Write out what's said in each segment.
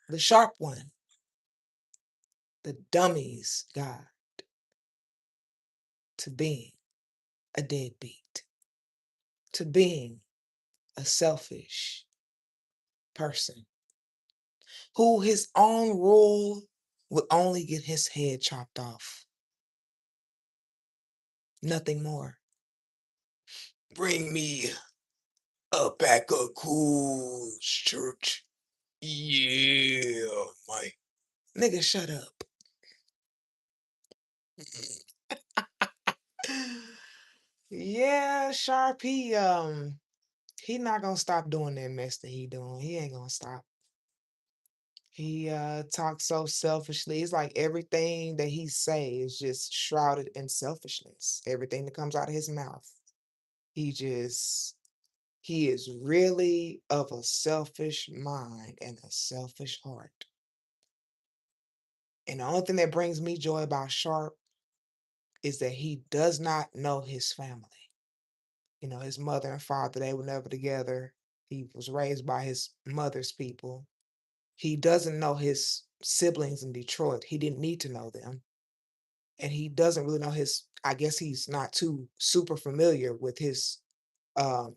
the sharp one, the dummy's guide to being a deadbeat, to being a selfish person who his own rule would only get his head chopped off. Nothing more. Bring me a pack of cools, church. Yeah, Mike. Nigga, shut up. Yeah, Sharp, he not gonna stop doing that mess that he doing. He ain't gonna stop. He talks so selfishly. It's like everything that he say is just shrouded in selfishness. Everything that comes out of his mouth. He just he is really of a selfish mind and a selfish heart. And the only thing that brings me joy about Sharp is that he does not know his family. You know, his mother and father, they were never together. He was raised by his mother's people. He doesn't know his siblings in Detroit. He didn't need to know them. And he doesn't really know his, I guess he's not too super familiar with his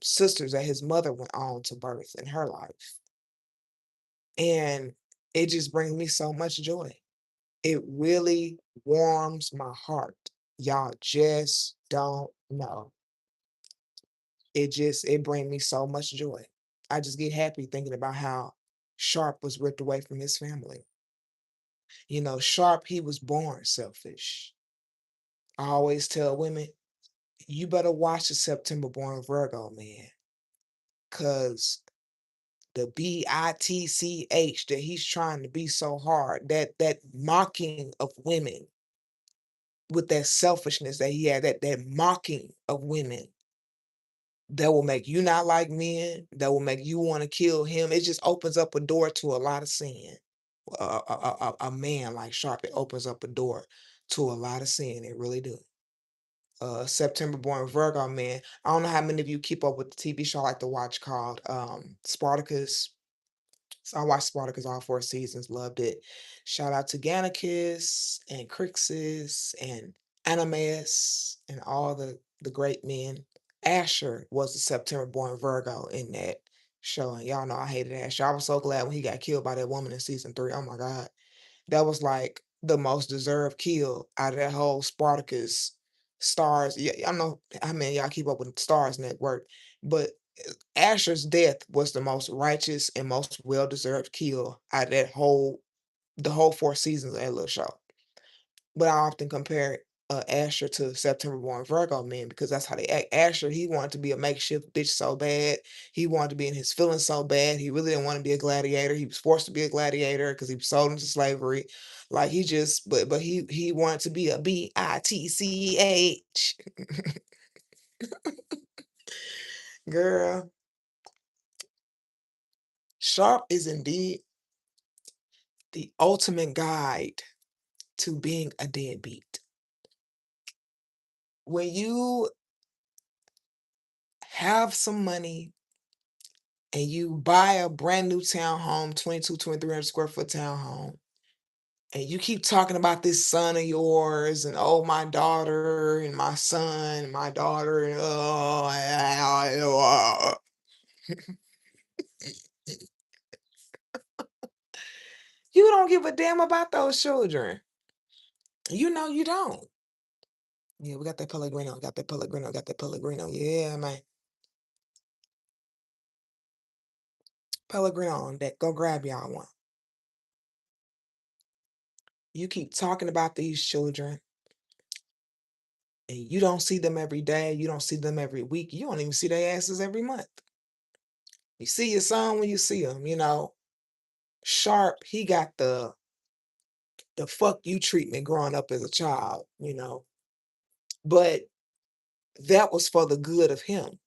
sisters that his mother went on to birth in her life. And it just brings me so much joy. It really warms my heart. Y'all just don't know. It brings me so much joy. I just get happy thinking about how Sharp was ripped away from his family. You know, Sharp, he was born selfish. I always tell women, you better watch the September born Virgo man, cause the bitch that he's trying to be so hard, that mocking of women with that selfishness that he had, that mocking of women that will make you not like men, that will make you want to kill him. It just opens up a door to a lot of sin. A man like Sharp, it opens up a door to a lot of sin. It really do. September born Virgo man. I don't know how many of you keep up with the TV show I like to watch called Spartacus. So I watched Spartacus all 4 seasons, loved it. Shout out to Gannicus and Crixus and Animus and all the great men. Asher was a September-born Virgo in that show, and y'all know I hated Asher. I was so glad when he got killed by that woman in season 3. Oh my god. That was like the most deserved kill out of that whole Spartacus stars. Yeah, I know how many y'all keep up with Stars Network, but Asher's death was the most righteous and most well-deserved kill out of the whole 4 seasons of that little show. But I often compare, Asher to September-born Virgo men because that's how they act. Asher, he wanted to be a makeshift bitch so bad. He wanted to be in his feelings so bad. He really didn't wanna be a gladiator. He was forced to be a gladiator because he was sold into slavery. Like, he just but he wanted to be a bitch. Girl, Sharp is indeed the ultimate guide to being a deadbeat. When you have some money and you buy a brand new townhome, 2300 square foot townhome, and you keep talking about this son of yours and oh my daughter and my son and my daughter and you don't give a damn about those children. You know you don't. Yeah, we got that Pellegrino, got that Pellegrino, got that Pellegrino. Yeah, man. Pellegrino on deck. Go grab y'all one. You keep talking about these children and you don't see them every day, you don't see them every week, you don't even see their asses every month. You see your son when you see him, you know. Sharp, he got the fuck you treatment growing up as a child, you know. But that was for the good of him.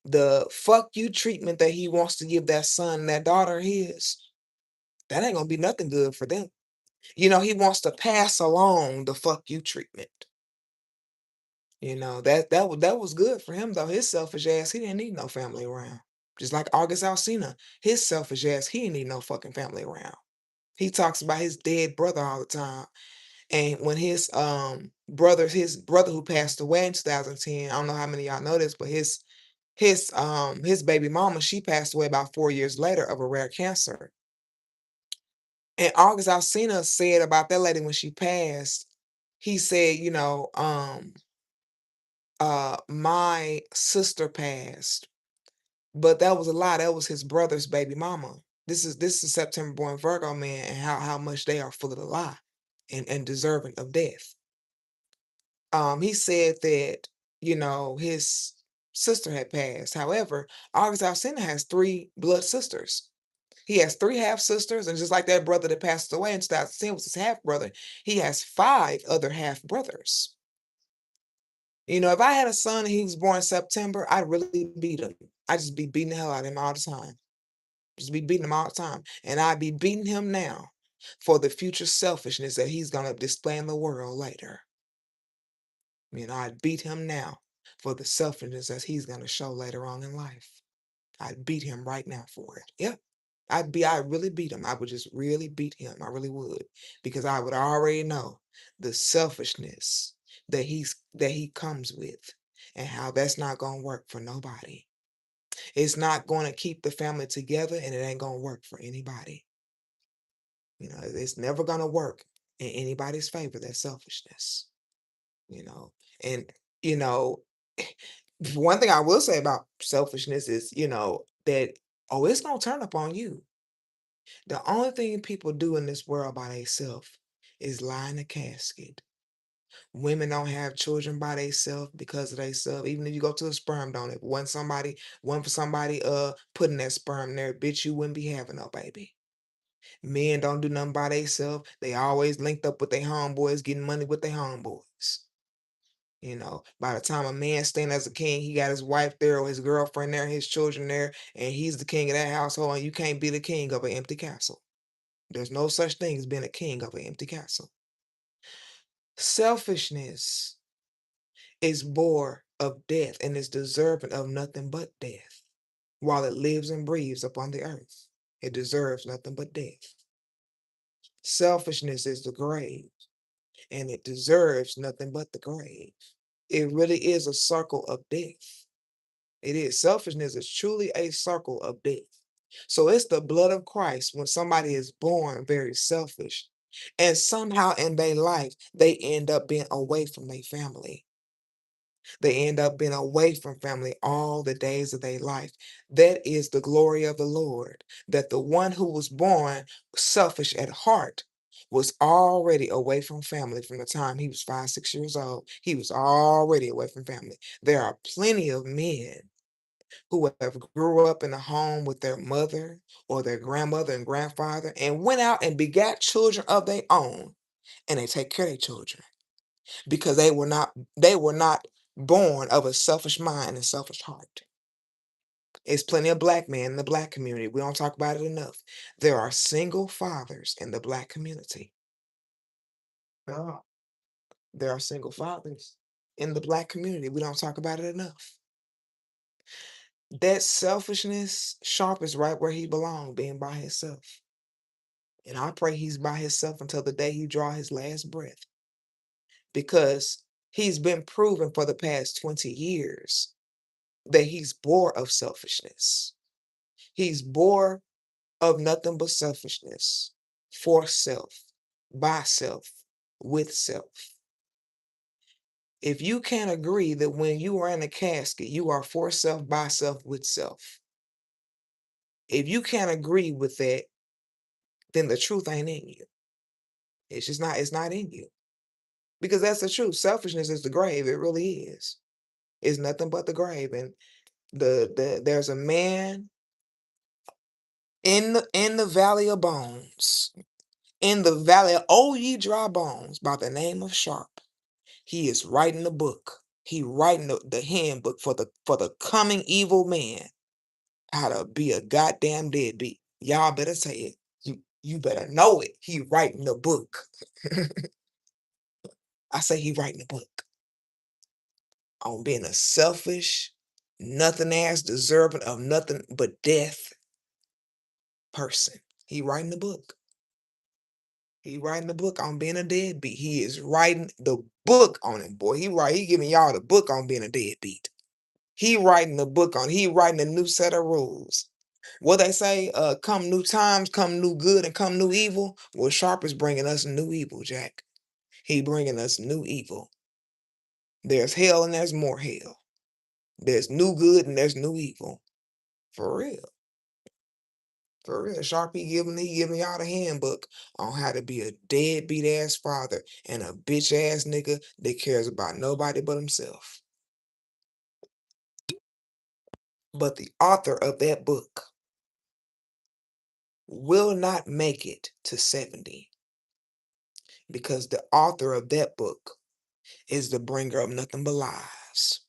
The fuck you treatment that he wants to give that son and that daughter of his, that ain't gonna be nothing good for them. You know, he wants to pass along the fuck you treatment. You know, that was good for him though. His selfish ass, he didn't need no family around. Just like August Alsina, his selfish ass, he didn't need no fucking family around. He talks about his dead brother all the time. And when his brother who passed away in 2010, I don't know how many of y'all know this, but his baby mama, she passed away about 4 years later of a rare cancer. And August Alsina said about that lady when she passed, he said, my sister passed, but that was a lie. That was his brother's baby mama. This is September born Virgo man, and how much they are full of the lie and deserving of death. He said that, his sister had passed. However, August Alsina has 3 blood sisters. He has 3 half sisters, and just like that brother that passed away in 2010 was his half brother, he has 5 other half brothers. If I had a son and he was born in September, I'd really beat him. I'd just be beating the hell out of him all the time. Just be beating him all the time. And I'd be beating him now for the future selfishness that he's gonna display in the world later. I'd beat him now for the selfishness that he's gonna show later on in life. I'd beat him right now for it. Yep. I'd really beat him. I would just really beat him. I really would. Because I would already know the selfishness that he comes with and how that's not gonna work for nobody. It's not gonna keep the family together and it ain't gonna work for anybody. It's never gonna work in anybody's favor, that selfishness. You know, and you know, one thing I will say about selfishness is, that it's gonna turn up on you. The only thing people do in this world by themselves is lie in a casket. Women don't have children by themselves because of themselves. Even if you go to a sperm donor, if one for somebody putting that sperm there, bitch, you wouldn't be having no baby. Men don't do nothing by themselves. They always linked up with their homeboys, getting money with their homeboys. By the time a man stand as a king, he got his wife there or his girlfriend there, his children there, and he's the king of that household, and you can't be the king of an empty castle. There's no such thing as being a king of an empty castle. Selfishness is born of death and is deserving of nothing but death. While it lives and breathes upon the earth, it deserves nothing but death. Selfishness is the grave, and it deserves nothing but the grave. It really is a circle of death. It is. Selfishness is truly a circle of death. So it's the blood of Christ when somebody is born very selfish, and somehow in their life, they end up being away from their family. They end up being away from family all the days of their life. That is the glory of the Lord, that the one who was born selfish at heart was already away from family from the time he was 5, 6 years old. He was already away from family. There are plenty of men who have grew up in a home with their mother or their grandmother and grandfather and went out and begat children of their own, and they take care of their children because they were not born of a selfish mind and selfish heart. It's plenty of black men in the black community. We don't talk about it enough. There are single fathers in the black community. Oh, there are single fathers in the black community. We don't talk about it enough. That selfishness, Sharp is right where he belongs, being by himself. And I pray he's by himself until the day he draw his last breath. Because he's been proven for the past 20 years that he's bored of selfishness. He's bored of nothing but selfishness, for self, by self, with self. If you can't agree that when you are in a casket, you are for self, by self, with self. If you can't agree with that, then the truth ain't in you. It's not in you. Because that's the truth. Selfishness is the grave. It really is. It's nothing but the grave. And there's a man in the valley of bones, in the valley of oh ye dry bones, by the name of Sharp. He is writing the book. He writing the handbook for the coming evil man, how to be a goddamn deadbeat. Y'all better say it. You better know it. He writing the book. I say he writing the book on being a selfish, nothing ass, deserving of nothing but death person. He writing the book. He writing the book on being a deadbeat. He is writing the book on it, boy. He giving y'all the book on being a deadbeat. He writing a new set of rules. What they say, come new times, come new good, and come new evil. Well, Sharp is bringing us new evil, Jack. He bringing us new evil. There's hell and there's more hell. There's new good and there's new evil. For real. For real. Sharp, he giving y'all the handbook on how to be a deadbeat ass father and a bitch ass nigga that cares about nobody but himself. But the author of that book will not make it to 70 because the author of that book is the bringer of nothing but lies.